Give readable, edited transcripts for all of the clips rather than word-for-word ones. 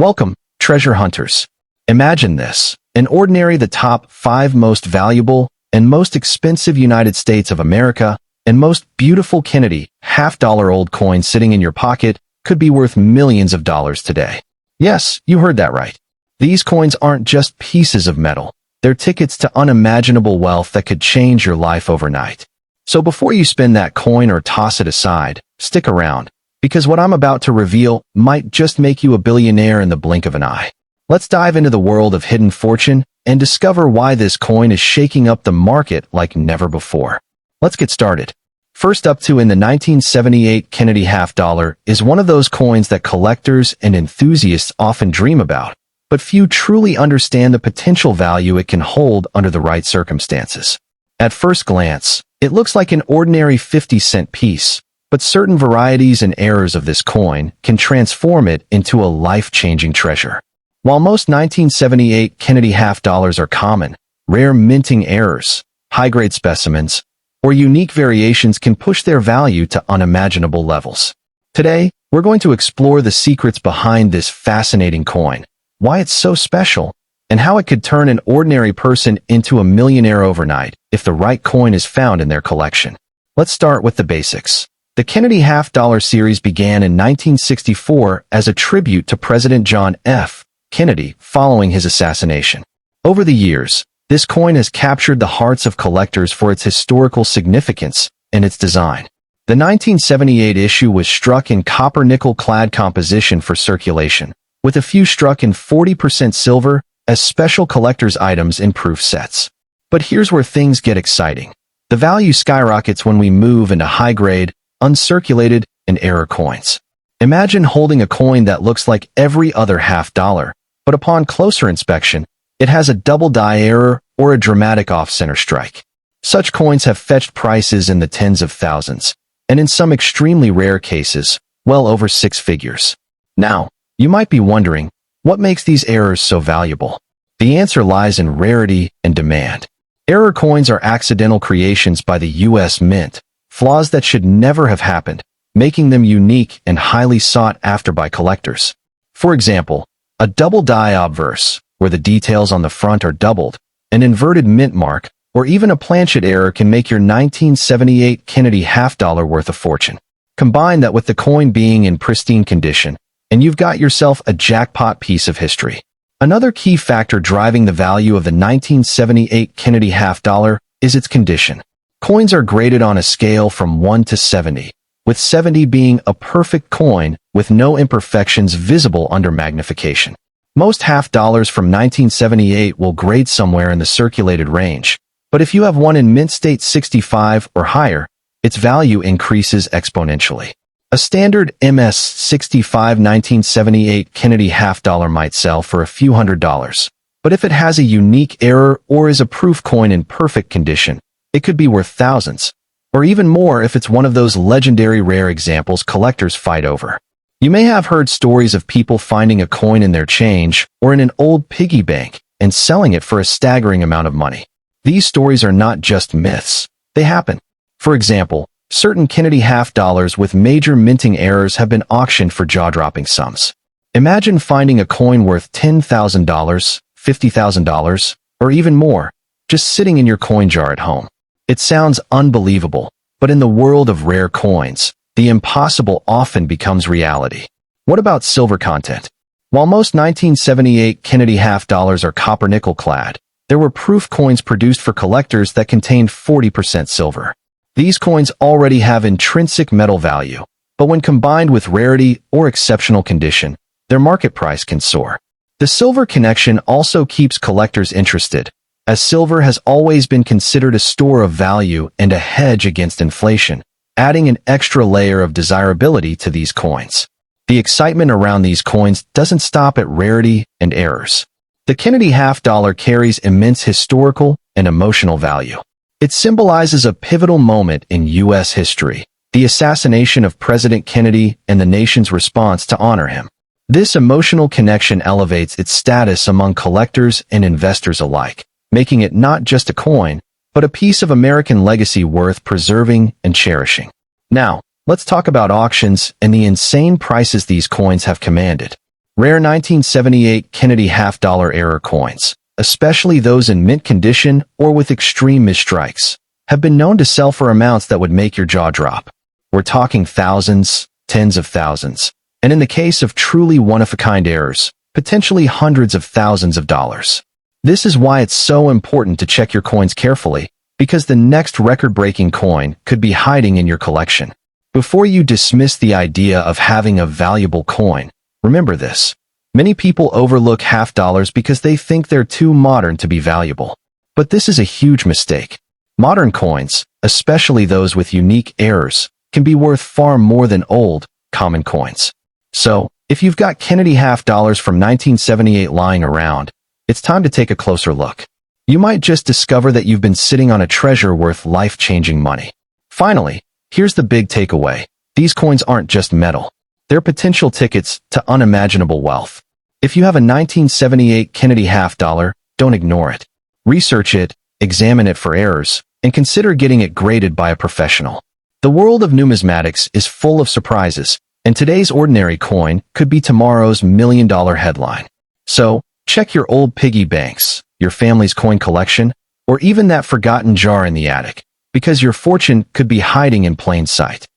Welcome, treasure hunters. Imagine this, an ordinary the top 5 most valuable and most expensive United States of America and most beautiful Kennedy half-dollar-old coin sitting in your pocket could be worth millions of dollars today. Yes, you heard that right. These coins aren't just pieces of metal. They're tickets to unimaginable wealth that could change your life overnight. So before you spend that coin or toss it aside, stick around, because what I'm about to reveal might just make you a billionaire in the blink of an eye. Let's dive into the world of hidden fortune and discover why this coin is shaking up the market like never before. Let's get started. First up in the 1978 Kennedy half-dollar is one of those coins that collectors and enthusiasts often dream about, but few truly understand the potential value it can hold under the right circumstances. At first glance, it looks like an ordinary 50-cent piece, but certain varieties and errors of this coin can transform it into a life-changing treasure. While most 1978 Kennedy half-dollars are common, rare minting errors, high-grade specimens, or unique variations can push their value to unimaginable levels. Today, we're going to explore the secrets behind this fascinating coin, why it's so special, and how it could turn an ordinary person into a millionaire overnight if the right coin is found in their collection. Let's start with the basics. The Kennedy half-dollar series began in 1964 as a tribute to President John F. Kennedy following his assassination. Over the years, this coin has captured the hearts of collectors for its historical significance and its design. The 1978 issue was struck in copper-nickel clad composition for circulation, with a few struck in 40% silver as special collector's items in proof sets. But here's where things get exciting. The value skyrockets when we move into high-grade, uncirculated, and error coins. Imagine holding a coin that looks like every other half-dollar, but upon closer inspection, it has a double die error or a dramatic off-center strike. Such coins have fetched prices in the tens of thousands, and in some extremely rare cases, well over 6 figures. Now, you might be wondering, what makes these errors so valuable? The answer lies in rarity and demand. Error coins are accidental creations by the U.S. Mint, flaws that should never have happened, making them unique and highly sought after by collectors. For example, a double die obverse, where the details on the front are doubled, an inverted mint mark, or even a planchet error can make your 1978 Kennedy half-dollar worth a fortune. Combine that with the coin being in pristine condition, and you've got yourself a jackpot piece of history. Another key factor driving the value of the 1978 Kennedy half-dollar is its condition. Coins are graded on a scale from 1 to 70, with 70 being a perfect coin with no imperfections visible under magnification. Most half-dollars from 1978 will grade somewhere in the circulated range, but if you have one in mint state 65 or higher, its value increases exponentially. A standard MS 65 1978 Kennedy half-dollar might sell for a few $100s, but if it has a unique error or is a proof coin in perfect condition, it could be worth thousands, or even more if it's one of those legendary rare examples collectors fight over. You may have heard stories of people finding a coin in their change or in an old piggy bank and selling it for a staggering amount of money. These stories are not just myths. They happen. For example, certain Kennedy half-dollars with major minting errors have been auctioned for jaw-dropping sums. Imagine finding a coin worth $10,000, $50,000, or even more, just sitting in your coin jar at home. It sounds unbelievable, but in the world of rare coins, the impossible often becomes reality. What about silver content? While most 1978 Kennedy half-dollars are copper-nickel clad, there were proof coins produced for collectors that contained 40% silver. These coins already have intrinsic metal value, but when combined with rarity or exceptional condition, their market price can soar. The silver connection also keeps collectors interested, as silver has always been considered a store of value and a hedge against inflation, adding an extra layer of desirability to these coins. The excitement around these coins doesn't stop at rarity and errors. The Kennedy half-dollar carries immense historical and emotional value. It symbolizes a pivotal moment in U.S. history, the assassination of President Kennedy and the nation's response to honor him. This emotional connection elevates its status among collectors and investors alike, making it not just a coin, but a piece of American legacy worth preserving and cherishing. Now, let's talk about auctions and the insane prices these coins have commanded. Rare 1978 Kennedy half-dollar error coins, especially those in mint condition or with extreme misstrikes, have been known to sell for amounts that would make your jaw drop. We're talking thousands, tens of thousands, and in the case of truly one-of-a-kind errors, potentially hundreds of thousands of dollars. This is why it's so important to check your coins carefully, because the next record-breaking coin could be hiding in your collection. Before you dismiss the idea of having a valuable coin, remember this. Many people overlook half dollars because they think they're too modern to be valuable. But this is a huge mistake. Modern coins, especially those with unique errors, can be worth far more than old, common coins. So, if you've got Kennedy half dollars from 1978 lying around, it's time to take a closer look. You might just discover that you've been sitting on a treasure worth life-changing money. Finally, here's the big takeaway. These coins aren't just metal. They're potential tickets to unimaginable wealth. If you have a 1978 Kennedy half dollar, don't ignore it. Research it, examine it for errors, and consider getting it graded by a professional. The world of numismatics is full of surprises, and today's ordinary coin could be tomorrow's million-dollar headline. So, check your old piggy banks, your family's coin collection, or even that forgotten jar in the attic, because your fortune could be hiding in plain sight.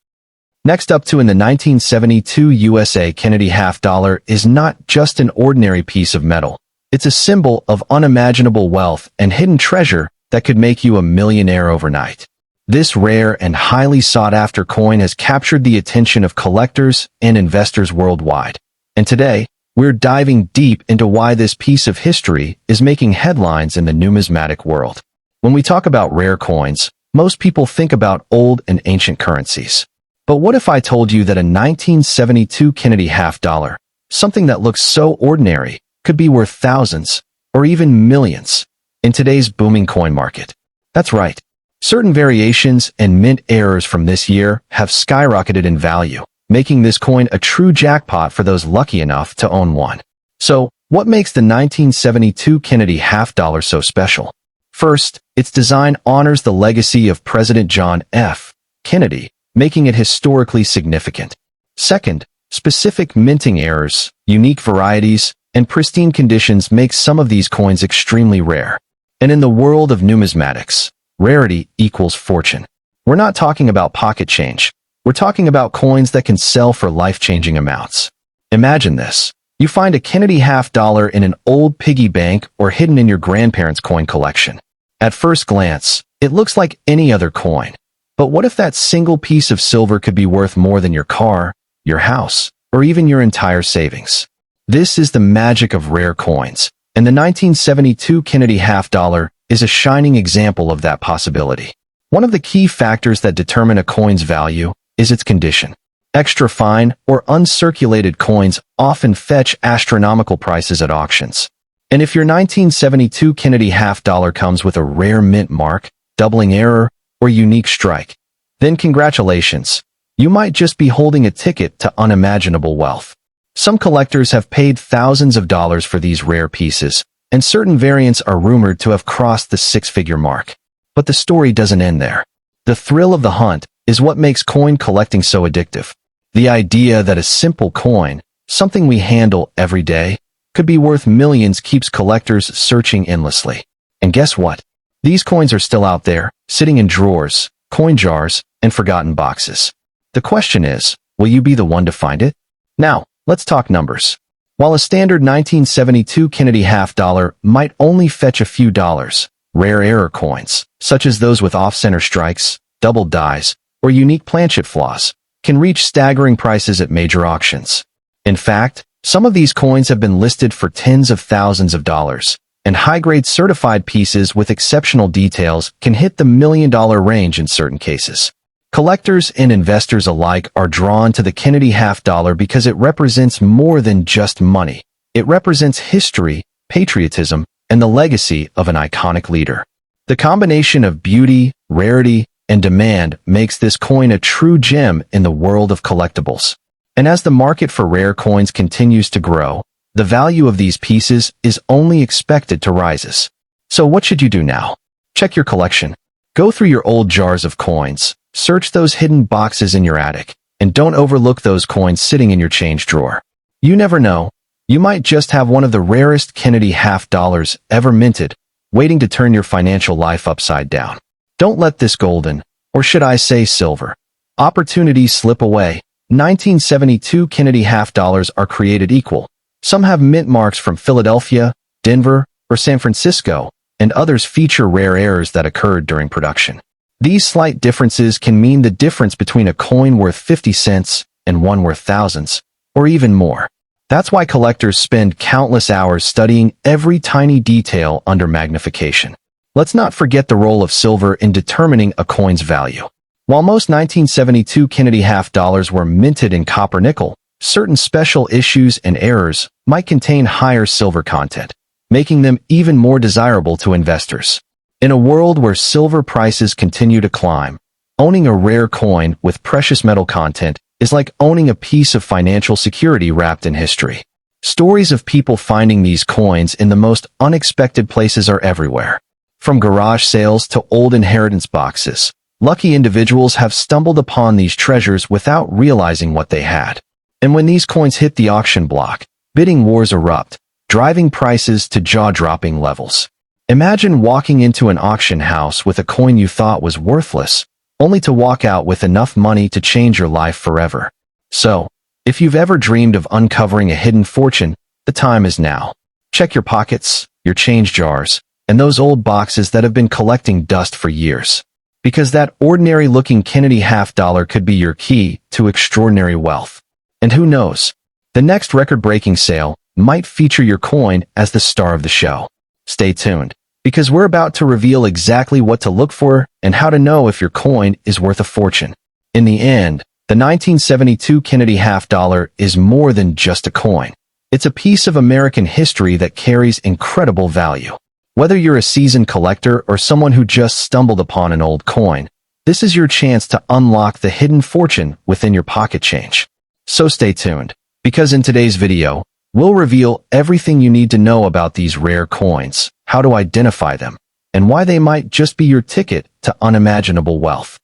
Next up in the 1972 USA Kennedy half dollar is not just an ordinary piece of metal. It's a symbol of unimaginable wealth and hidden treasure that could make you a millionaire overnight. This rare and highly sought-after coin has captured the attention of collectors and investors worldwide. And today, we're diving deep into why this piece of history is making headlines in the numismatic world. When we talk about rare coins, most people think about old and ancient currencies. But what if I told you that a 1972 Kennedy half dollar, something that looks so ordinary, could be worth thousands, or even millions, in today's booming coin market? That's right. Certain variations and mint errors from this year have skyrocketed in value, making this coin a true jackpot for those lucky enough to own one. So, what makes the 1972 Kennedy half dollar so special? First, its design honors the legacy of President John F. Kennedy, making it historically significant. Second, specific minting errors, unique varieties, and pristine conditions make some of these coins extremely rare. And in the world of numismatics, rarity equals fortune. We're not talking about pocket change. We're talking about coins that can sell for life-changing amounts. Imagine this. You find a Kennedy half dollar in an old piggy bank or hidden in your grandparents' coin collection. At first glance, it looks like any other coin. But what if that single piece of silver could be worth more than your car, your house, or even your entire savings? This is the magic of rare coins, and the 1972 Kennedy half dollar is a shining example of that possibility. One of the key factors that determine a coin's value is its condition. Extra fine or uncirculated coins often fetch astronomical prices at auctions. And if your 1972 Kennedy half dollar comes with a rare mint mark, doubling error, or unique strike, then congratulations. You might just be holding a ticket to unimaginable wealth. Some collectors have paid thousands of dollars for these rare pieces, and certain variants are rumored to have crossed the six-figure mark. But the story doesn't end there. The thrill of the hunt is what makes coin collecting so addictive. The idea that a simple coin, something we handle every day, could be worth millions keeps collectors searching endlessly. And guess what? These coins are still out there, sitting in drawers, coin jars, and forgotten boxes. The question is, will you be the one to find it? Now, let's talk numbers. While a standard 1972 Kennedy half dollar might only fetch a few dollars, rare error coins, such as those with off-center strikes, double dies, or unique planchet flaws, can reach staggering prices at major auctions. In fact, some of these coins have been listed for tens of thousands of dollars, and high-grade certified pieces with exceptional details can hit the million-dollar range in certain cases. Collectors and investors alike are drawn to the Kennedy half dollar because it represents more than just money. It represents history, patriotism, and the legacy of an iconic leader. The combination of beauty, rarity, and demand makes this coin a true gem in the world of collectibles. And as the market for rare coins continues to grow, the value of these pieces is only expected to rise. So what should you do now? Check your collection. Go through your old jars of coins, search those hidden boxes in your attic, and don't overlook those coins sitting in your change drawer. You never know, You might just have one of the rarest Kennedy half dollars ever minted, waiting to turn your financial life upside down. Don't let this golden, or should I say silver, opportunity slip away. 1972 Kennedy half dollars are created equal. Some have mint marks from Philadelphia, Denver, or San Francisco, and others feature rare errors that occurred during production. These slight differences can mean the difference between a coin worth 50 cents and one worth thousands, or even more. That's why collectors spend countless hours studying every tiny detail under magnification. Let's not forget the role of silver in determining a coin's value. While most 1972 Kennedy half dollars were minted in copper nickel, certain special issues and errors might contain higher silver content, making them even more desirable to investors. In a world where silver prices continue to climb, owning a rare coin with precious metal content is like owning a piece of financial security wrapped in history. Stories of people finding these coins in the most unexpected places are everywhere. From garage sales to old inheritance boxes, lucky individuals have stumbled upon these treasures without realizing what they had. And when these coins hit the auction block, bidding wars erupt, driving prices to jaw-dropping levels. Imagine walking into an auction house with a coin you thought was worthless, only to walk out with enough money to change your life forever. So, if you've ever dreamed of uncovering a hidden fortune, the time is now. Check your pockets, your change jars, and those old boxes that have been collecting dust for years. Because that ordinary-looking Kennedy half dollar could be your key to extraordinary wealth. And who knows, the next record-breaking sale might feature your coin as the star of the show. Stay tuned, because we're about to reveal exactly what to look for and how to know if your coin is worth a fortune. In the end, the 1972 Kennedy half dollar is more than just a coin. It's a piece of American history that carries incredible value. Whether you're a seasoned collector or someone who just stumbled upon an old coin, this is your chance to unlock the hidden fortune within your pocket change. So stay tuned, because in today's video, we'll reveal everything you need to know about these rare coins, how to identify them, and why they might just be your ticket to unimaginable wealth.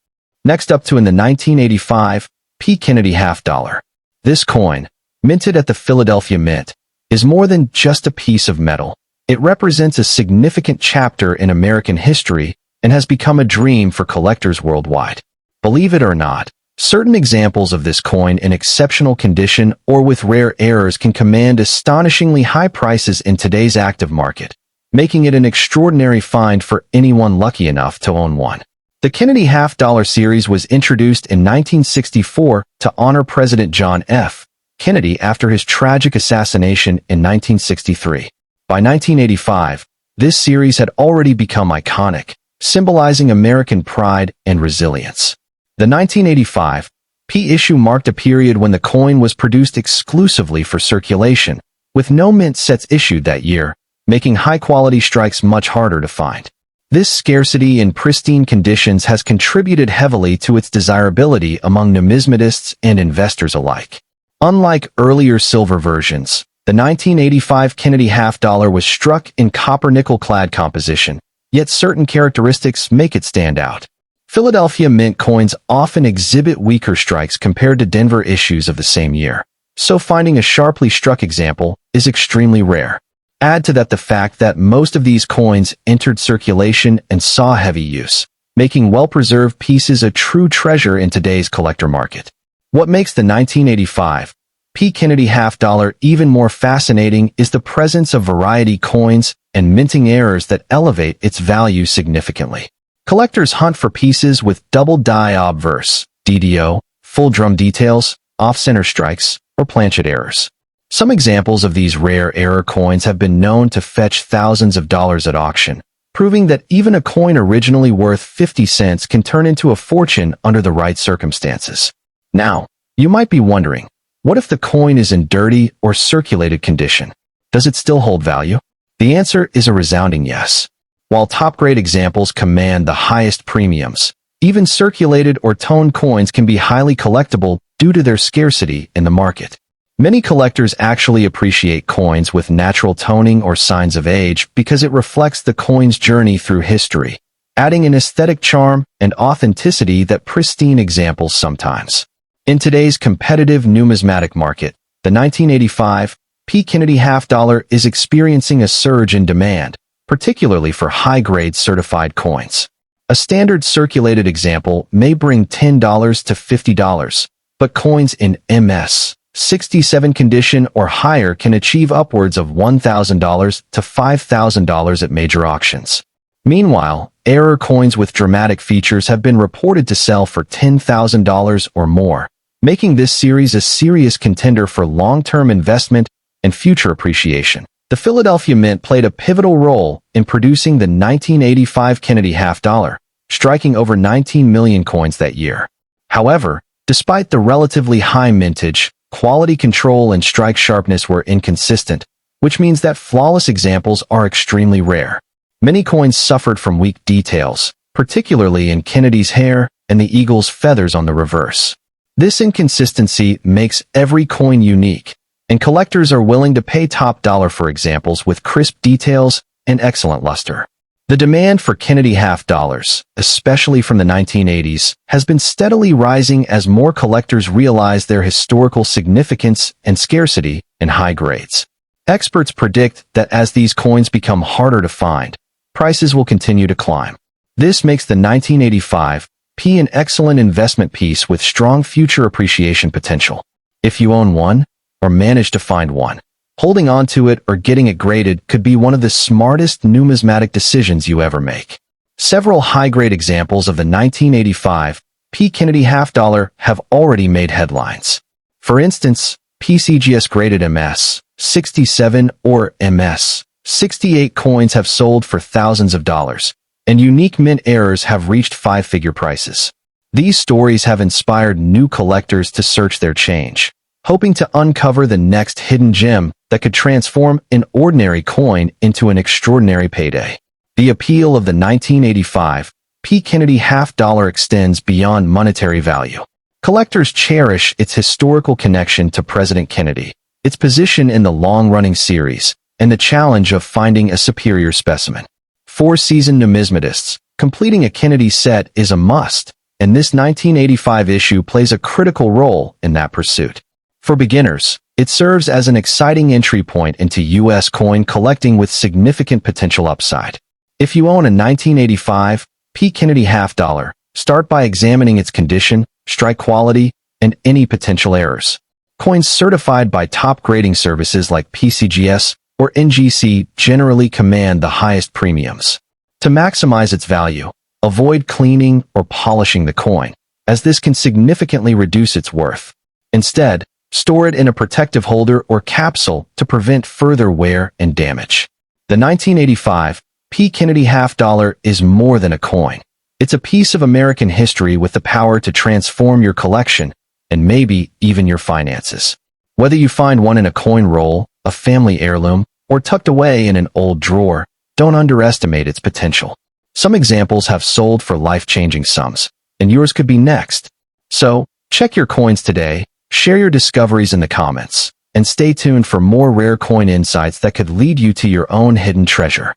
Next up in the 1985 P. Kennedy half dollar. This coin, minted at the Philadelphia Mint, is more than just a piece of metal. It represents a significant chapter in American history and has become a dream for collectors worldwide. Believe it or not, certain examples of this coin in exceptional condition or with rare errors can command astonishingly high prices in today's active market, making it an extraordinary find for anyone lucky enough to own one. The Kennedy half dollar series was introduced in 1964 to honor President John F. Kennedy after his tragic assassination in 1963. By 1985, this series had already become iconic, symbolizing American pride and resilience. The 1985 P issue marked a period when the coin was produced exclusively for circulation, with no mint sets issued that year, making high-quality strikes much harder to find. This scarcity in pristine conditions has contributed heavily to its desirability among numismatists and investors alike. Unlike earlier silver versions, the 1985 Kennedy half dollar was struck in copper-nickel clad composition, yet certain characteristics make it stand out. Philadelphia Mint coins often exhibit weaker strikes compared to Denver issues of the same year, so finding a sharply struck example is extremely rare. Add to that the fact that most of these coins entered circulation and saw heavy use, making well-preserved pieces a true treasure in today's collector market. What makes the 1985 P. Kennedy half dollar even more fascinating is the presence of variety coins and minting errors that elevate its value significantly. Collectors hunt for pieces with double die obverse, DDO, full drum details, off-center strikes, or planchet errors. Some examples of these rare error coins have been known to fetch thousands of dollars at auction, proving that even a coin originally worth 50 cents can turn into a fortune under the right circumstances. Now, you might be wondering, what if the coin is in dirty or circulated condition? Does it still hold value? The answer is a resounding yes. While top-grade examples command the highest premiums, even circulated or toned coins can be highly collectible due to their scarcity in the market. Many collectors actually appreciate coins with natural toning or signs of age because it reflects the coin's journey through history, adding an aesthetic charm and authenticity that pristine examples sometimes. In today's competitive numismatic market, the 1985 P. Kennedy half dollar is experiencing a surge in demand, particularly for high-grade certified coins. A standard circulated example may bring $10 to $50, but coins in MS 67 condition or higher can achieve upwards of $1,000 to $5,000 at major auctions. Meanwhile, error coins with dramatic features have been reported to sell for $10,000 or more, making this series a serious contender for long-term investment and future appreciation. The Philadelphia Mint played a pivotal role in producing the 1985 Kennedy half dollar, striking over 19 million coins that year. However, despite the relatively high mintage, quality control and strike sharpness were inconsistent, which means that flawless examples are extremely rare. Many coins suffered from weak details, particularly in Kennedy's hair and the eagle's feathers on the reverse. This inconsistency makes every coin unique, and collectors are willing to pay top dollar for examples with crisp details and excellent luster. The demand for Kennedy half dollars, especially from the 1980s, has been steadily rising as more collectors realize their historical significance and scarcity in high grades. Experts predict that as these coins become harder to find, prices will continue to climb. This makes the 1985 P an excellent investment piece with strong future appreciation potential. If you own one, or manage to find one, holding on to it or getting it graded could be one of the smartest numismatic decisions you ever make. Several high-grade examples of the 1985 P. Kennedy half dollar have already made headlines. For instance, PCGS graded MS 67 or MS 68 coins have sold for thousands of dollars, and unique mint errors have reached five-figure prices. These stories have inspired new collectors to search their change, hoping to uncover the next hidden gem that could transform an ordinary coin into an extraordinary payday. The appeal of the 1985 P. Kennedy half dollar extends beyond monetary value. Collectors cherish its historical connection to President Kennedy, its position in the long-running series, and the challenge of finding a superior specimen. For seasoned numismatists, completing a Kennedy set is a must, and this 1985 issue plays a critical role in that pursuit. For beginners, it serves as an exciting entry point into U.S. coin collecting with significant potential upside. If you own a 1985 P. Kennedy half dollar, start by examining its condition, strike quality, and any potential errors. Coins certified by top grading services like PCGS or NGC generally command the highest premiums. To maximize its value, avoid cleaning or polishing the coin, as this can significantly reduce its worth. Instead, store it in a protective holder or capsule to prevent further wear and damage. The 1985 P. Kennedy half dollar is more than a coin. It's a piece of American history with the power to transform your collection and maybe even your finances. Whether you find one in a coin roll, a family heirloom, or tucked away in an old drawer, don't underestimate its potential. Some examples have sold for life-changing sums, and yours could be next. So, check your coins today, share your discoveries in the comments, and stay tuned for more rare coin insights that could lead you to your own hidden treasure.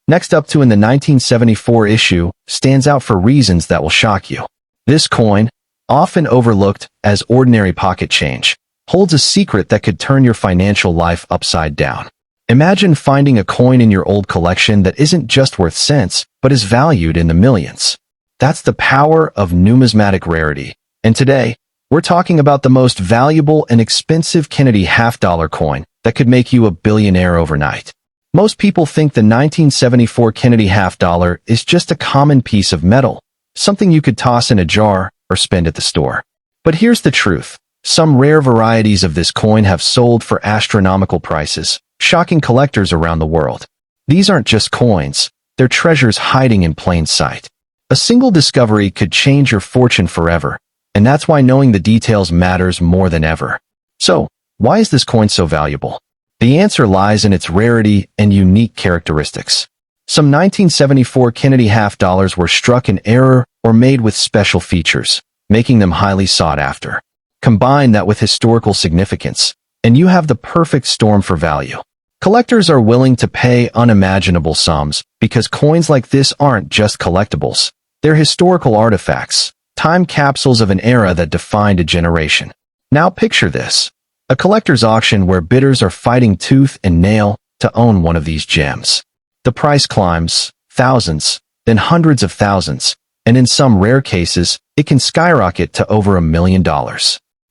Next up in the 1974 issue, stands out for reasons that will shock you. This coin, often overlooked as ordinary pocket change, holds a secret that could turn your financial life upside down. Imagine finding a coin in your old collection that isn't just worth cents, but is valued in the millions. That's the power of numismatic rarity. And today, we're talking about the most valuable and expensive Kennedy half-dollar coin that could make you a billionaire overnight. Most people think the 1974 Kennedy half-dollar is just a common piece of metal, something you could toss in a jar or spend at the store. But here's the truth. Some rare varieties of this coin have sold for astronomical prices, shocking collectors around the world. These aren't just coins, they're treasures hiding in plain sight. A single discovery could change your fortune forever, and that's why knowing the details matters more than ever. So, why is this coin so valuable? The answer lies in its rarity and unique characteristics. Some 1974 Kennedy half-dollars were struck in error or made with special features, making them highly sought after. Combine that with historical significance, and you have the perfect storm for value. Collectors are willing to pay unimaginable sums because coins like this aren't just collectibles. They're historical artifacts, time capsules of an era that defined a generation. Now picture this. A collector's auction where bidders are fighting tooth and nail to own one of these gems. The price climbs, thousands, then hundreds of thousands, and in some rare cases, it can skyrocket to over $1 million.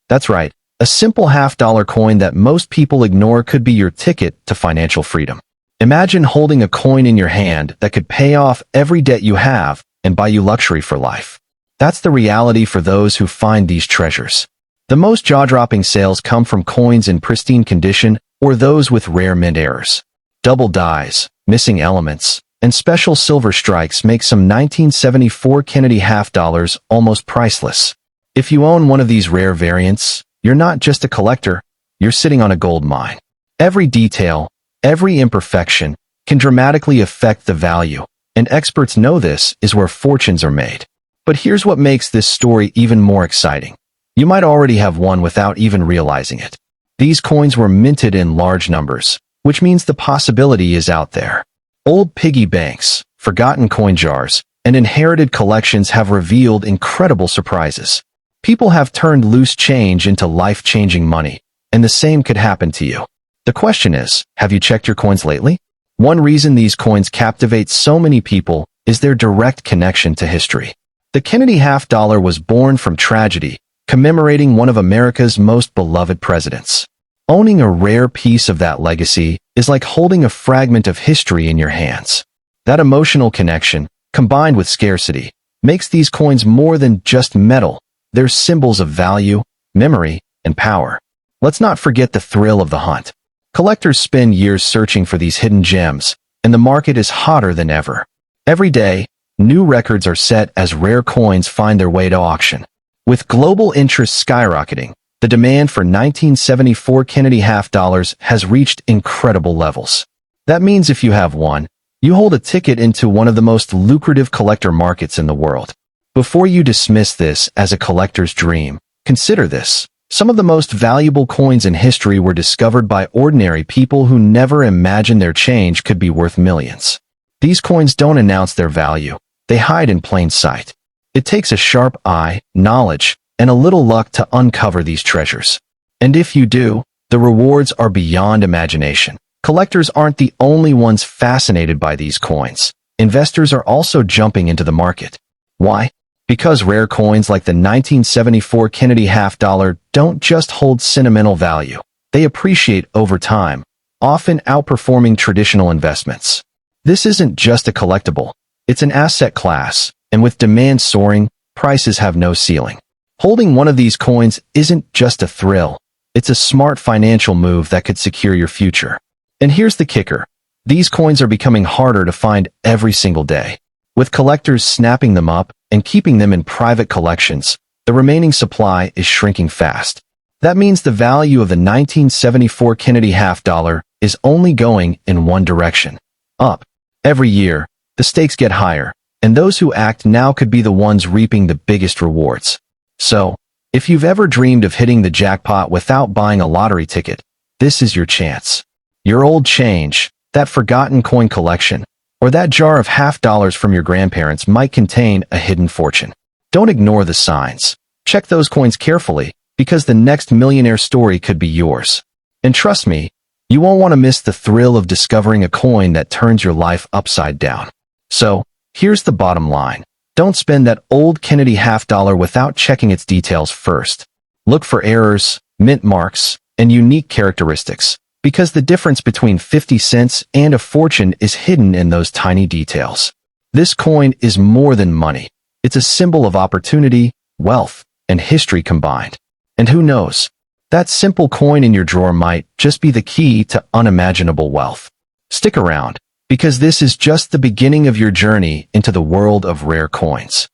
That's right, a simple half-dollar coin that most people ignore could be your ticket to financial freedom. Imagine holding a coin in your hand that could pay off every debt you have and buy you luxury for life. That's the reality for those who find these treasures. The most jaw-dropping sales come from coins in pristine condition or those with rare mint errors. Double dies, missing elements, and special silver strikes make some 1974 Kennedy half-dollars almost priceless. If you own one of these rare variants, you're not just a collector, you're sitting on a gold mine. Every detail, every imperfection, can dramatically affect the value, and experts know this is where fortunes are made. But here's what makes this story even more exciting. You might already have one without even realizing it. These coins were minted in large numbers, which means the possibility is out there. Old piggy banks, forgotten coin jars, and inherited collections have revealed incredible surprises. People have turned loose change into life-changing money, and the same could happen to you. The question is, have you checked your coins lately? One reason these coins captivate so many people is their direct connection to history. The Kennedy half-dollar was born from tragedy, commemorating one of America's most beloved presidents. Owning a rare piece of that legacy is like holding a fragment of history in your hands. That emotional connection, combined with scarcity, makes these coins more than just metal. They're symbols of value, memory, and power. Let's not forget the thrill of the hunt. Collectors spend years searching for these hidden gems, and the market is hotter than ever. Every day, new records are set as rare coins find their way to auction. With global interest skyrocketing, the demand for 1974 Kennedy half-dollars has reached incredible levels. That means if you have one, you hold a ticket into one of the most lucrative collector markets in the world. Before you dismiss this as a collector's dream, consider this. Some of the most valuable coins in history were discovered by ordinary people who never imagined their change could be worth millions. These coins don't announce their value. They hide in plain sight. It takes a sharp eye, knowledge, and a little luck to uncover these treasures. And if you do, the rewards are beyond imagination. Collectors aren't the only ones fascinated by these coins. Investors are also jumping into the market. Why? Because rare coins like the 1974 Kennedy half-dollar don't just hold sentimental value. They appreciate over time, often outperforming traditional investments. This isn't just a collectible. It's an asset class, and with demand soaring, prices have no ceiling. Holding one of these coins isn't just a thrill. It's a smart financial move that could secure your future. And here's the kicker. These coins are becoming harder to find every single day. With collectors snapping them up and keeping them in private collections, the remaining supply is shrinking fast. That means the value of the 1974 Kennedy half-dollar is only going in one direction, up. Every year, the stakes get higher, and those who act now could be the ones reaping the biggest rewards. So, if you've ever dreamed of hitting the jackpot without buying a lottery ticket, this is your chance. Your old change, that forgotten coin collection, or that jar of half-dollars from your grandparents might contain a hidden fortune. Don't ignore the signs. Check those coins carefully, because the next millionaire story could be yours. And trust me, you won't want to miss the thrill of discovering a coin that turns your life upside down. So, here's the bottom line. Don't spend that old Kennedy half-dollar without checking its details first. Look for errors, mint marks, and unique characteristics, because the difference between 50 cents and a fortune is hidden in those tiny details. This coin is more than money. It's a symbol of opportunity, wealth, and history combined. And who knows? That simple coin in your drawer might just be the key to unimaginable wealth. Stick around, because this is just the beginning of your journey into the world of rare coins.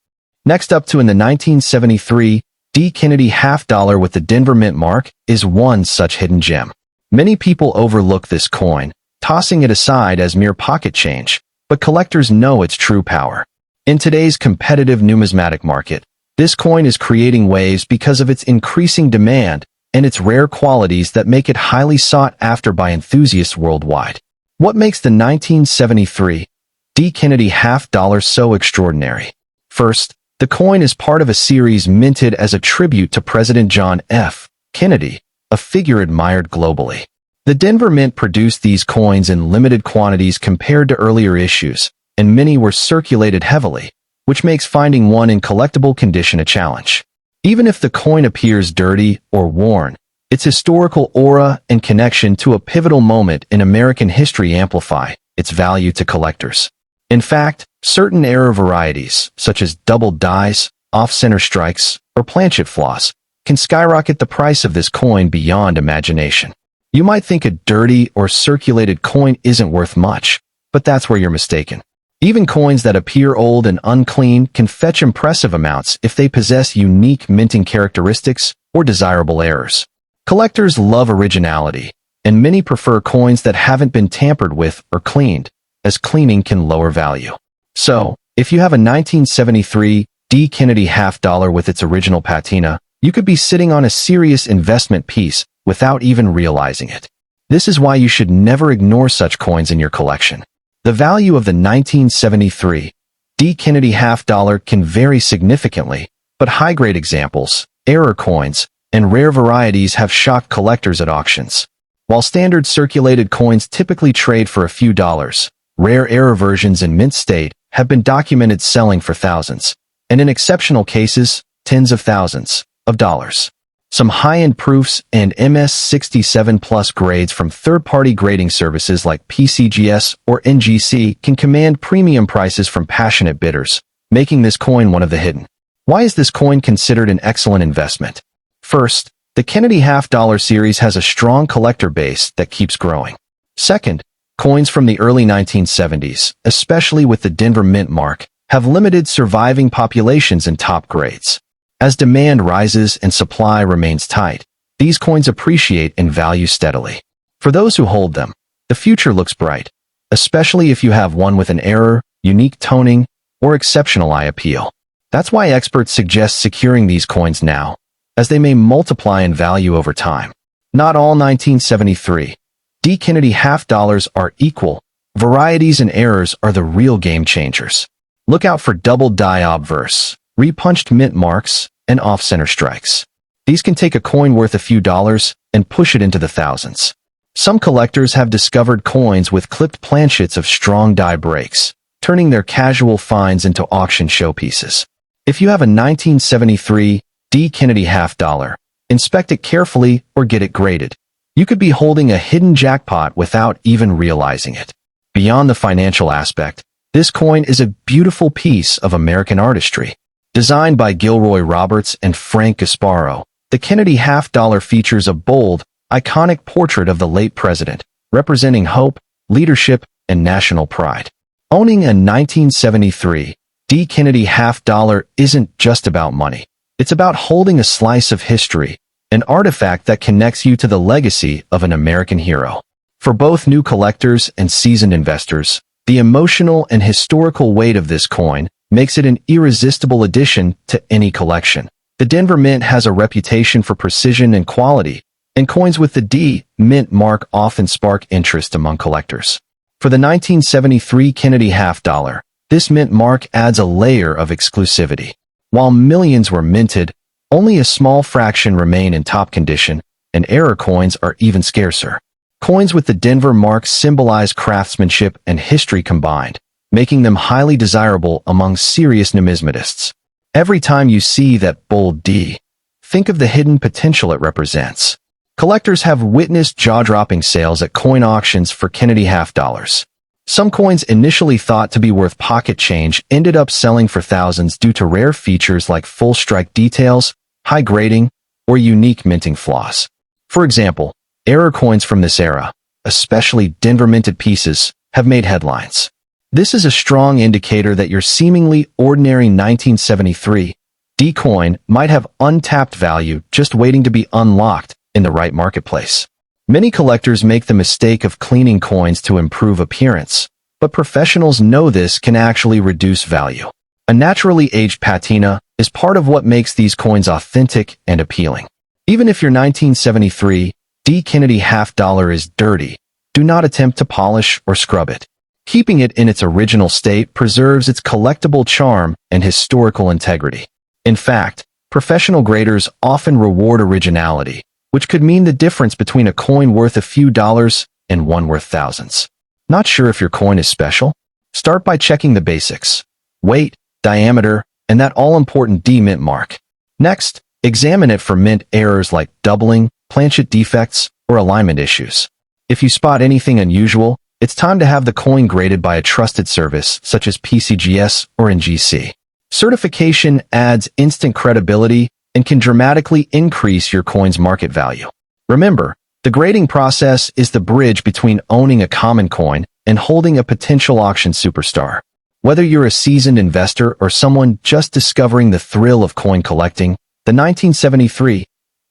Next up in the 1973 D. Kennedy half-dollar with the Denver Mint mark is one such hidden gem. Many people overlook this coin, tossing it aside as mere pocket change, but collectors know its true power. In today's competitive numismatic market, this coin is creating waves because of its increasing demand and its rare qualities that make it highly sought after by enthusiasts worldwide. What makes the 1973 D. Kennedy half-dollar so extraordinary? First, the coin is part of a series minted as a tribute to President John F. Kennedy, a figure admired globally. The Denver Mint produced these coins in limited quantities compared to earlier issues, and many were circulated heavily, which makes finding one in collectible condition a challenge. Even if the coin appears dirty or worn, its historical aura and connection to a pivotal moment in American history amplify its value to collectors. In fact, certain era varieties, such as double dies, off-center strikes, or planchet floss, can skyrocket the price of this coin beyond imagination. You might think a dirty or circulated coin isn't worth much, but that's where you're mistaken. Even coins that appear old and unclean can fetch impressive amounts if they possess unique minting characteristics or desirable errors. Collectors love originality, and many prefer coins that haven't been tampered with or cleaned, as cleaning can lower value. So, if you have a 1973 D. Kennedy half-dollar with its original patina, you could be sitting on a serious investment piece without even realizing it. This is why you should never ignore such coins in your collection. The value of the 1973 D. Kennedy half-dollar can vary significantly, but high-grade examples, error coins, and rare varieties have shocked collectors at auctions. While standard circulated coins typically trade for a few dollars, rare error versions in mint state have been documented selling for thousands, and in exceptional cases, tens of thousands of dollars. Some high-end proofs and MS67 Plus grades from third-party grading services like PCGS or NGC can command premium prices from passionate bidders, making this coin one of the hidden. Why is this coin considered an excellent investment? First, the Kennedy half-dollar series has a strong collector base that keeps growing. Second, coins from the early 1970s, especially with the Denver Mint mark, have limited surviving populations in top grades. As demand rises and supply remains tight, these coins appreciate in value steadily. For those who hold them, the future looks bright, especially if you have one with an error, unique toning, or exceptional eye appeal. That's why experts suggest securing these coins now, as they may multiply in value over time. Not all 1973 D. Kennedy half-dollars are equal. Varieties and errors are the real game changers. Look out for double die obverse, repunched mint marks, and off-center strikes. These can take a coin worth a few dollars and push it into the thousands. Some collectors have discovered coins with clipped planchets of strong die breaks, turning their casual finds into auction showpieces. If you have a 1973 D. Kennedy half-dollar, inspect it carefully or get it graded. You could be holding a hidden jackpot without even realizing it. Beyond the financial aspect, this coin is a beautiful piece of American artistry. Designed by Gilroy Roberts and Frank Gasparo, the Kennedy half-dollar features a bold, iconic portrait of the late president, representing hope, leadership, and national pride. Owning a 1973 D. Kennedy half-dollar isn't just about money. It's about holding a slice of history, an artifact that connects you to the legacy of an American hero. For both new collectors and seasoned investors, the emotional and historical weight of this coin makes it an irresistible addition to any collection. The Denver Mint has a reputation for precision and quality, and coins with the D. Mint mark often spark interest among collectors. For the 1973 Kennedy half-dollar, this mint mark adds a layer of exclusivity. While millions were minted, only a small fraction remain in top condition, and error coins are even scarcer. Coins with the Denver mark symbolize craftsmanship and history combined, making them highly desirable among serious numismatists. Every time you see that bold D, think of the hidden potential it represents. Collectors have witnessed jaw-dropping sales at coin auctions for Kennedy half-dollars. Some coins initially thought to be worth pocket change ended up selling for thousands due to rare features like full strike details, high grading, or unique minting floss. For example, error coins from this era, especially Denver minted pieces, have made headlines. This is a strong indicator that your seemingly ordinary 1973 D coin might have untapped value just waiting to be unlocked in the right marketplace. Many collectors make the mistake of cleaning coins to improve appearance, but professionals know this can actually reduce value. A naturally aged patina is part of what makes these coins authentic and appealing. Even if your 1973 D. Kennedy half-dollar is dirty, do not attempt to polish or scrub it. Keeping it in its original state preserves its collectible charm and historical integrity. In fact, professional graders often reward originality, which could mean the difference between a coin worth a few dollars and one worth thousands. Not sure if your coin is special? Start by checking the basics: weight, diameter, and that all-important D mint mark. Next, examine it for mint errors like doubling, planchet defects, or alignment issues. If you spot anything unusual, it's time to have the coin graded by a trusted service such as PCGS or NGC. Certification adds instant credibility and can dramatically increase your coin's market value. Remember, the grading process is the bridge between owning a common coin and holding a potential auction superstar. Whether you're a seasoned investor or someone just discovering the thrill of coin collecting, the 1973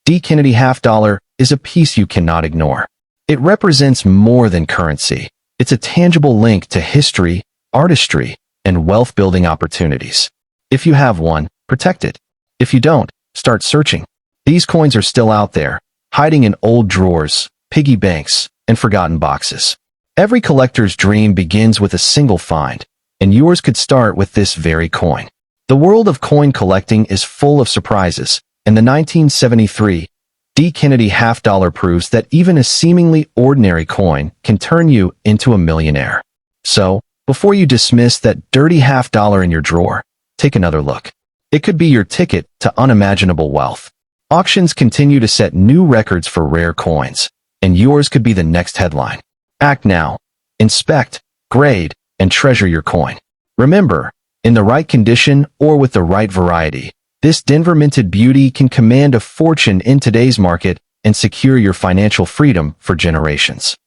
D. Kennedy half dollar is a piece you cannot ignore. It represents more than currency. It's a tangible link to history, artistry, and wealth-building opportunities. If you have one, protect it. If you don't, start searching. These coins are still out there, hiding in old drawers, piggy banks, and forgotten boxes. Every collector's dream begins with a single find, and yours could start with this very coin. The world of coin collecting is full of surprises, and the 1973 D. Kennedy half dollar proves that even a seemingly ordinary coin can turn you into a millionaire. So, before you dismiss that dirty half dollar in your drawer, take another look. It could be your ticket to unimaginable wealth. Auctions continue to set new records for rare coins, and yours could be the next headline. Act now. Inspect, grade, and treasure your coin. Remember, in the right condition or with the right variety, this Denver minted beauty can command a fortune in today's market and secure your financial freedom for generations.